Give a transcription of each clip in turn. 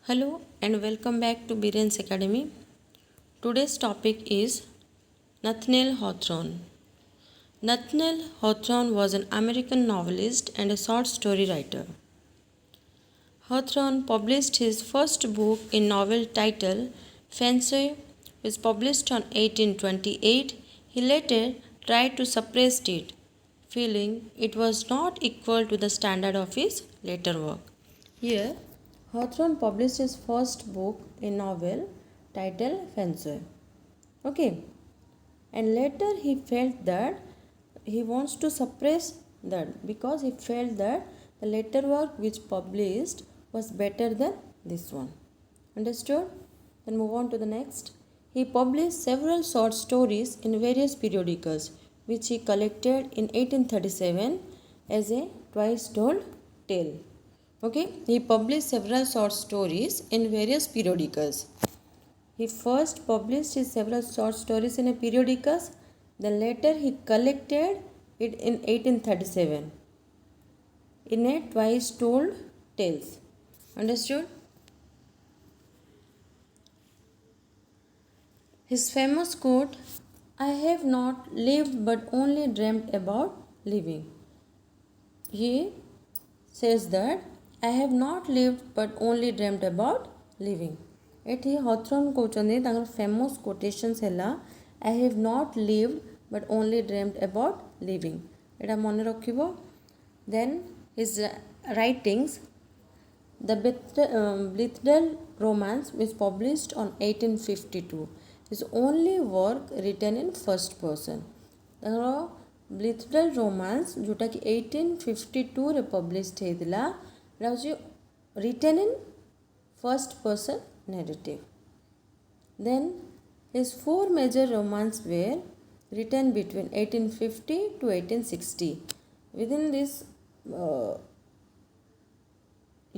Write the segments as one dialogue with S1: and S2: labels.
S1: Hello and welcome back to Biren's Academy. Today's topic is Nathaniel Hawthorne. Nathaniel Hawthorne was an American novelist and a short story writer. Hawthorne published his first book in novel titled Fancy, which published on 1828. He later tried to suppress it, feeling it was not equal to the standard of his later work. Here, Hawthorne published his first book in novel titled Fancy. Okay, and later he felt that he wants to suppress that because he felt that the later work which published was better than this one. Understood? Then move on to the next. He published several short stories in various periodicals which he collected in 1837 as a twice told tale. Okay, he published several short stories in various periodicals. He first published his several short stories in a periodicals, then later he collected it in 1837 in a twice told tales. Understood? His famous quote, "I have not lived but only dreamt about living." He says that I have not lived but only dreamt about living. एठी हॉथरन कहते तांकर famous quotations हैला I have not lived but only dreamed about living एटा मन रखिबो. Then his writings the Blithedale Romance was published on 1852 his only work written in first person. तांकर ब्लिथडल romance जोटा कि 1852 रे पब्लिश्ड हेतिला एटा होची written in first person narrative. Then his four major romances were written between 1850 to 1860. Within this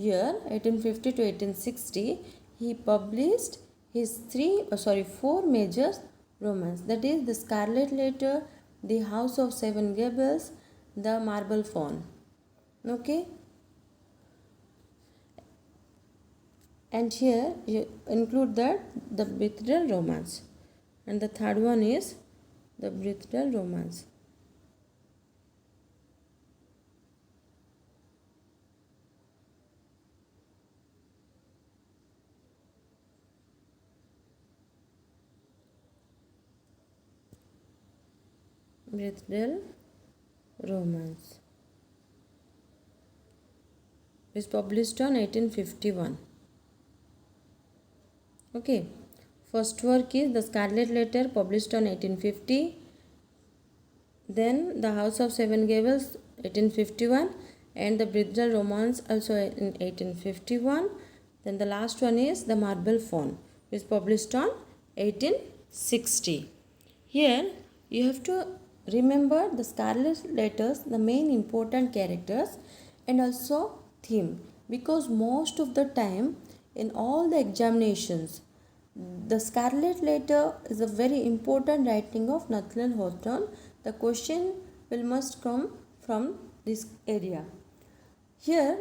S1: year 1850 to 1860 he published his four major romances, that is the Scarlet Letter, the House of Seven Gables, the Marble Fawn. Okay, and here you include that the Betrayal Romance, and the third one is the Betrayal Romance. Betrayal Romance is published on 1851. Okay, first work is the Scarlet Letter published on 1850, then the House of Seven Gables 1851, and the Betrayal Romance also in 1851. Then the last one is the Marble Fawn, which is published on 1860. Here you have to remember the Scarlet Letters, the main important characters and also theme, because most of the time in all the examinations the Scarlet Letter is a very important writing of Nathaniel Hawthorne. The question must come from this area. Here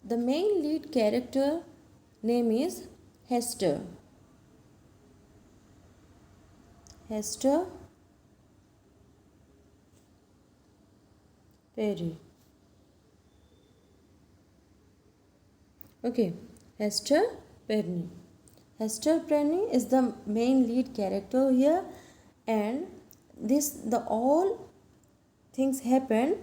S1: the main lead character name is Hester Perry. Okay, Hester Perry. Hester Perry is the main lead character here, and the all things happen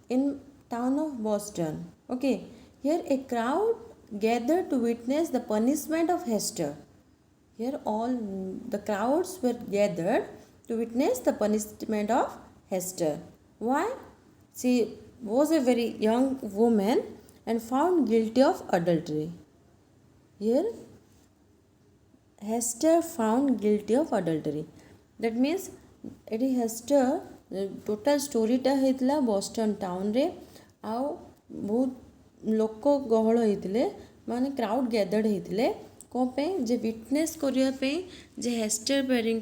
S1: in town of Boston. Okay, here a crowd gathered to witness the punishment of Hester. Here all the crowds were gathered to witness the punishment of Hester. Why? She was a very young woman and found guilty of adultery. Here Hester found guilty of adultery. That means एटी Hester total स्टोरीटा होता Boston town रे आउ बहुत लोक गहल होते माने crowd gathered होते कौन जे विटनेस करने जे हेस्टर पेरी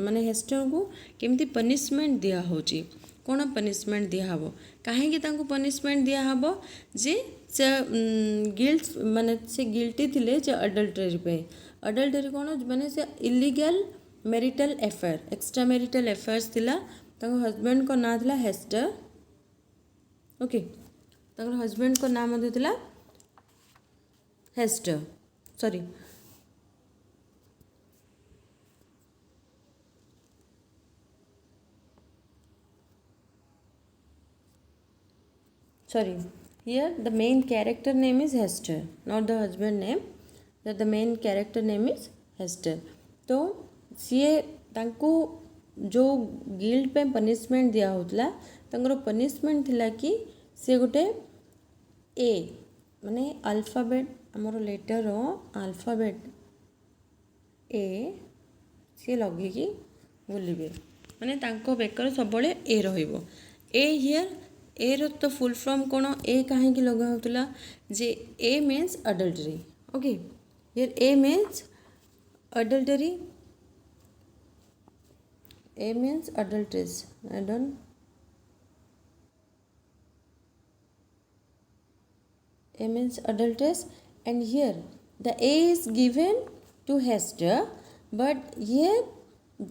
S1: माने हेस्टर को केमती पनिशमेंट दिया होची कौन पनिशमेंट दिहब कहीं पनिशमेंट दिहब जे से गिल्ट माने से गिल्टी थिले जे अडल्टरी पे अडल्टरी कौन माने से illegal marital affair extra marital affairs थिला हजबैंड को ना थिला हेस्टर ओके हजबैंड को नाम थिला Hester sorry here the main character name is Hester, not the husband name, that the main character name is Hester. तो सीए तांको जो गिल्ट पे पनिशमेंट दिया होतला तांकर पनिशमेंट थिला कि से गोटे ए माने अल्फाबेट हमर लेटर अल्फाबेट ए सी लगे कि बुलिबे माने तांको बेकर सबले ए रहिबो ए हियर ए रो तो फुल फॉर्म कौन ए कहीं लगा होतला जे A means adultery okay here A means adultery A means adulteress A means adulteress and here the A is given to Hester but here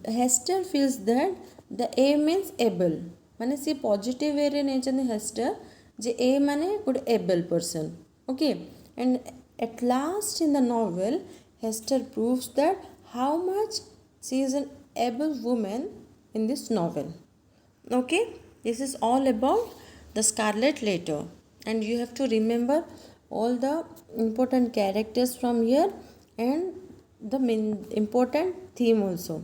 S1: Hester feels that the A means able माने सी positive way रे नहीं चंदे हेस्टर जे ए माने good able person okay and at last in the novel Hester proves that how much she is an able women in this novel okay this is all about the Scarlet Letter and you have to remember all the important characters from here and the main important theme also.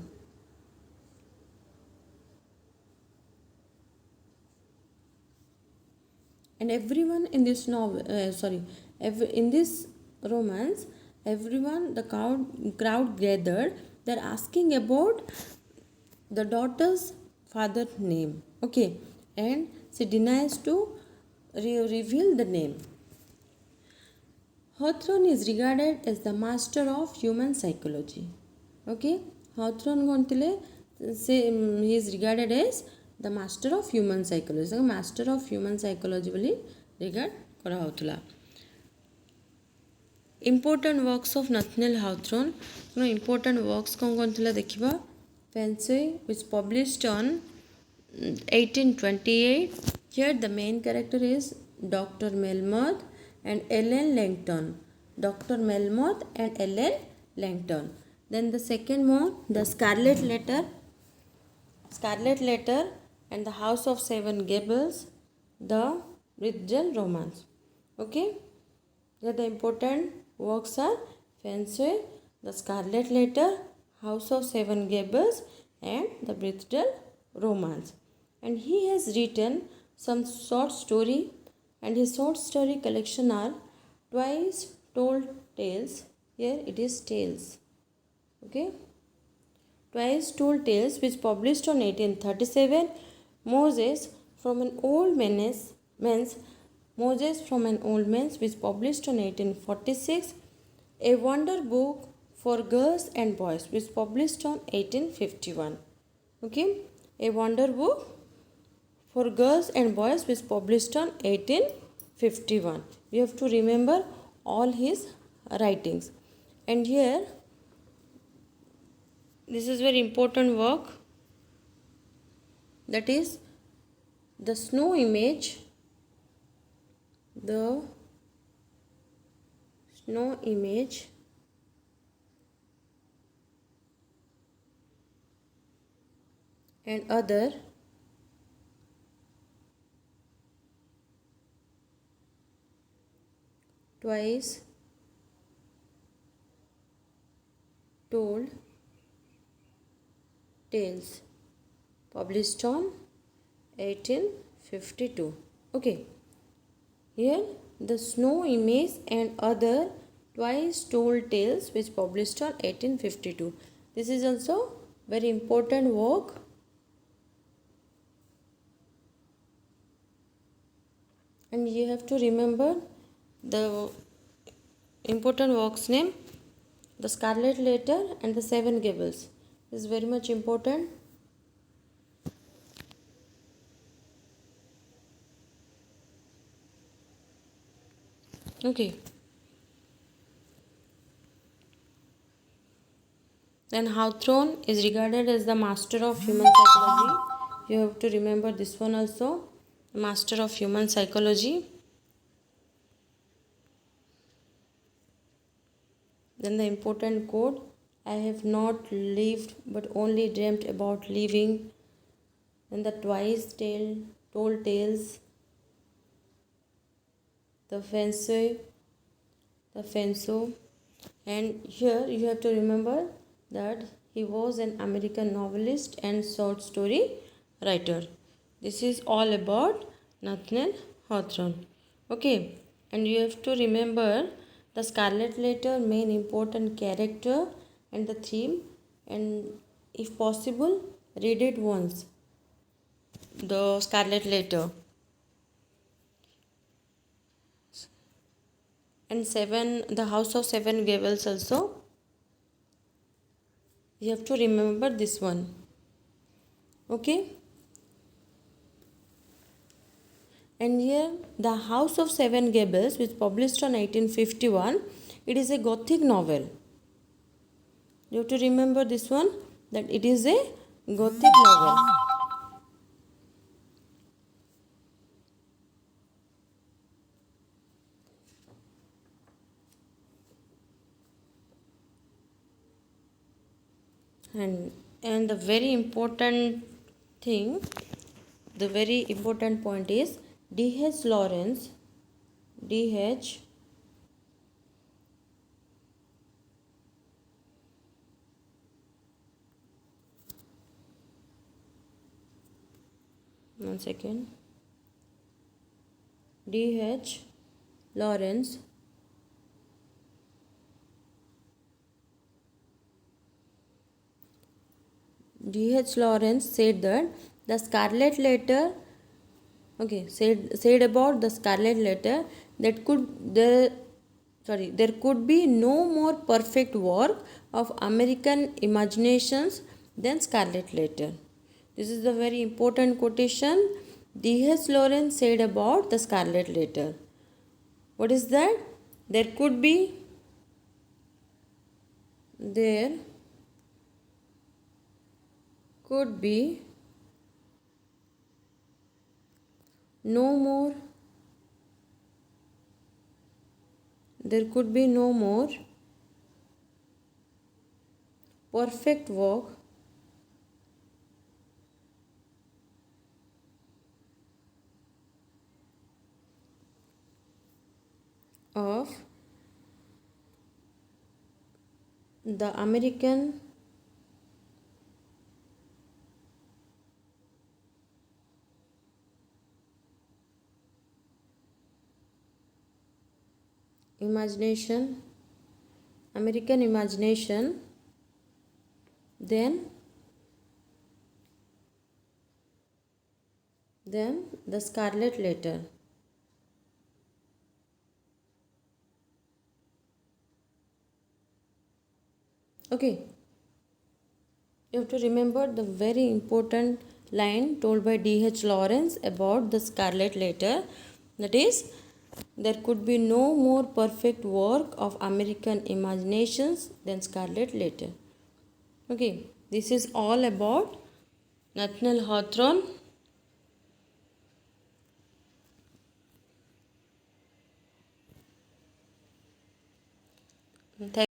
S1: And everyone in this novel in this romance everyone the crowd gathered they're asking about the daughter's father name okay and she denies to reveal the name. Hawthorne is regarded as the master of human psychology okay Hawthorne कोंतिले से he is regarded as the master of human psychology master of human psychology बोली regard करा होतला. important works of Nathaniel Hawthorne important works कौन थिला देखिबा Fancy which published on 1828 here the main character is Dr. Melmoth and Ellen Langton Dr. Melmoth and Ellen Langton then the second one the Scarlet Letter and the House of Seven Gables the Bridgel Romance okay here the important works are Fancy the Scarlet Letter House of Seven Gables and the Bridgel Romance and he has written some short story and his short story collection are Twice Told Tales here it is tales okay Twice Told Tales which published on 1837 Moses from an Old Man's Moses from an Old Man's which published on 1846 A Wonder Book for Girls and Boys which published on 1851 okay A Wonder Book for Girls and Boys which published on 1851 you have to remember all his writings and here this is very important work that is the snow image and other Twice Told Tales published on 1852 okay here the snow image and other Twice Told Tales which published on 1852 this is also very important work and you have to remember the important works name the Scarlet Letter and the Seven Gables this is very much important Okay. Then Hawthorne is regarded as the master of human psychology. You have to remember this one also. Master of human psychology. Then the important quote, I have not lived but only dreamt about living. Then the told tales, the Fenso. And here you have to remember that he was an American novelist and short story writer. This is all about Nathaniel Hawthorne. Okay, and you have to remember the Scarlet Letter, main important character and the theme, and if possible, read it once. The Scarlet Letter. And the House of Seven Gables also. You have to remember this one. Okay. And here the House of Seven Gables, which published on 1851, it is a Gothic novel. You have to remember this one, that it is a Gothic novel. And the very important thing, the very important point is D.H. Lawrence, D.H. One second. D.H. Lawrence D.H. Lawrence said that the Scarlet Letter, said about the Scarlet Letter that there could be no more perfect work of American imaginations than Scarlet Letter. This is the very important quotation D.H. Lawrence said about the Scarlet Letter. What is that? There could be no more there could be no more perfect work of the American imagination then the Scarlet Letter. Okay, you have to remember the very important line told by D.H. Lawrence about the Scarlet Letter, that is, there could be no more perfect work of American imaginations than Scarlet Letter. Okay, this is all about Nathaniel Hawthorne. Thank